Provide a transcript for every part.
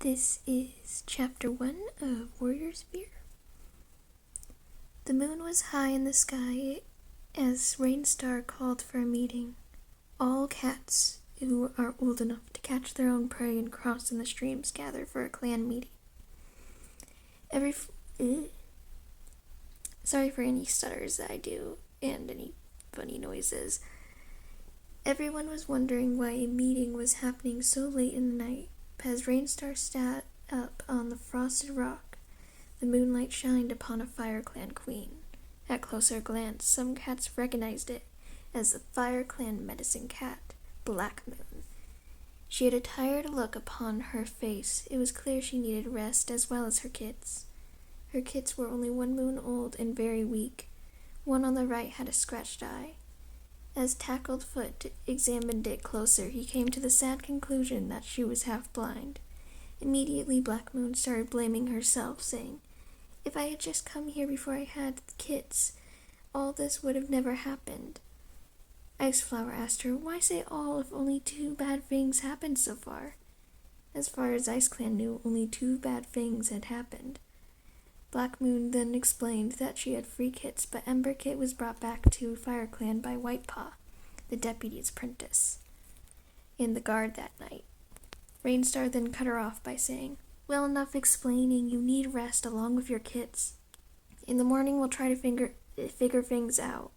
This is Chapter 1 of Warrior's Fear. The moon was high in the sky as Rainstar called for a meeting. All cats who are old enough to catch their own prey and cross in the streams gather for a clan meeting. Sorry for any stutters that I do and any funny noises. Everyone was wondering why a meeting was happening so late in the night. As Rainstar sat up on the frosted rock, the moonlight shined upon a Fire Clan queen. At closer glance, some cats recognized it as the Fire Clan medicine cat, Black Moon. She had a tired look upon her face. It was clear she needed rest as well as her kits. Her kits were only 1 moon old and very weak. One on the right had a scratched eye. As Tackledfoot examined it closer, he came to the sad conclusion that she was half blind. Immediately, Black Moon started blaming herself, saying, "If I had just come here before I had the kits, all this would have never happened." Iceflower asked her, "Why say all if only 2 bad things happened so far?" As far as Ice Clan knew, only 2 bad things had happened. Black Moon then explained that she had 3 kits, but Ember Kit was brought back to Fire Clan by Whitepaw, the deputy's apprentice, and the guard that night. Rainstar then cut her off by saying, "Well, enough explaining. You need rest along with your kits. In the morning we'll try to figure things out.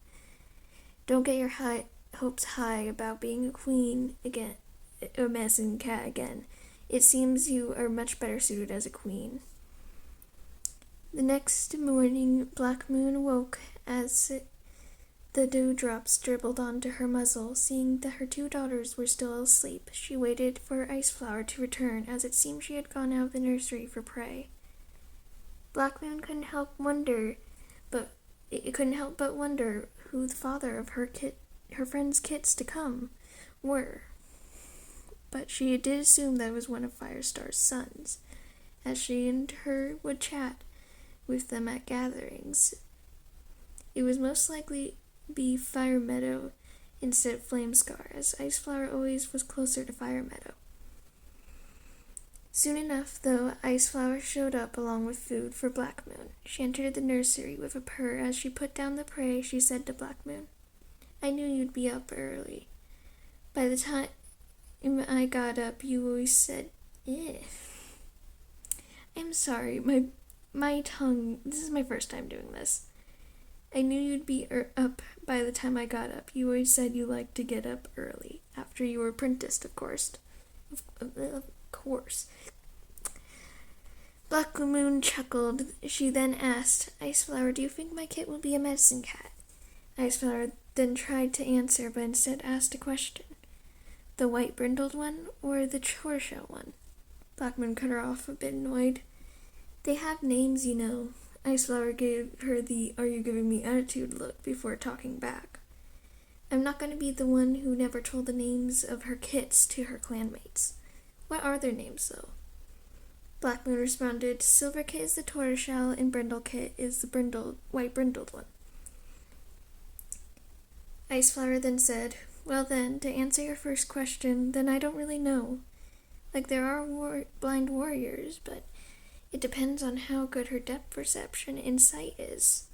Don't get your hopes high about being a queen again, a medicine cat again. It seems you are much better suited as a queen." The next morning, Black Moon awoke as the dewdrops dribbled onto her muzzle. Seeing that her 2 daughters were still asleep, she waited for Iceflower to return, as it seemed she had gone out of the nursery for prey. Black Moon couldn't help but wonder who the father of her friend's kits to come were. But she did assume that it was one of Firestar's sons, as she and her would chat with them at gatherings. It was most likely be Fire Meadow instead of Flamescar, as Iceflower always was closer to Fire Meadow. Soon enough, though, Iceflower showed up along with food for Black Moon. She entered the nursery with a purr. As she put down the prey, she said to Black Moon, "I knew you'd be up early. By the time I got up, you always said, 'Eh.' I'm sorry, my tongue, this is my first time doing this. I knew you'd be up by the time I got up. You always said you liked to get up early. After you were apprenticed, of course. Of course." Black Moon chuckled. She then asked, "Iceflower, do you think my kit will be a medicine cat?" Iceflower then tried to answer, but instead asked a question. "The white brindled one, or the tortoiseshell one?" Black Moon cut her off, a bit annoyed. "They have names, you know." Iceflower gave her the "are you giving me attitude" look before talking back. "I'm not going to be the one who never told the names of her kits to her clanmates. What are their names, though?" Black Moon responded, "Silver Kit is the tortoiseshell, and Brindle Kit is the white brindled one." Iceflower then said, "Well then, to answer your first question, then I don't really know. Like, there are blind warriors, but it depends on how good her depth perception and sight is."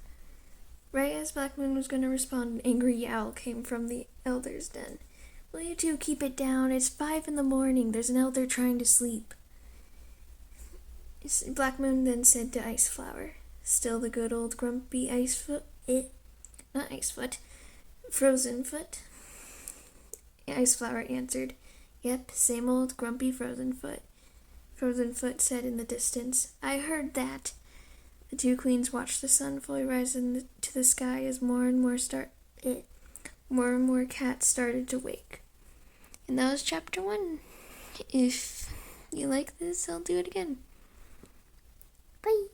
Right as Black Moon was going to respond, an angry yowl came from the elder's den. "Will you 2 keep it down? It's 5 in the morning. There's an elder trying to sleep." Black Moon then said to Iceflower, "Still the good old grumpy Frozenfoot?" Iceflower answered, "Yep, same old grumpy Frozenfoot." Frozenfoot said in the distance, "I heard that." The 2 queens watched the sun fully rise to the sky as more and more cats started to wake. And that was Chapter 1. If you like this, I'll do it again. Bye!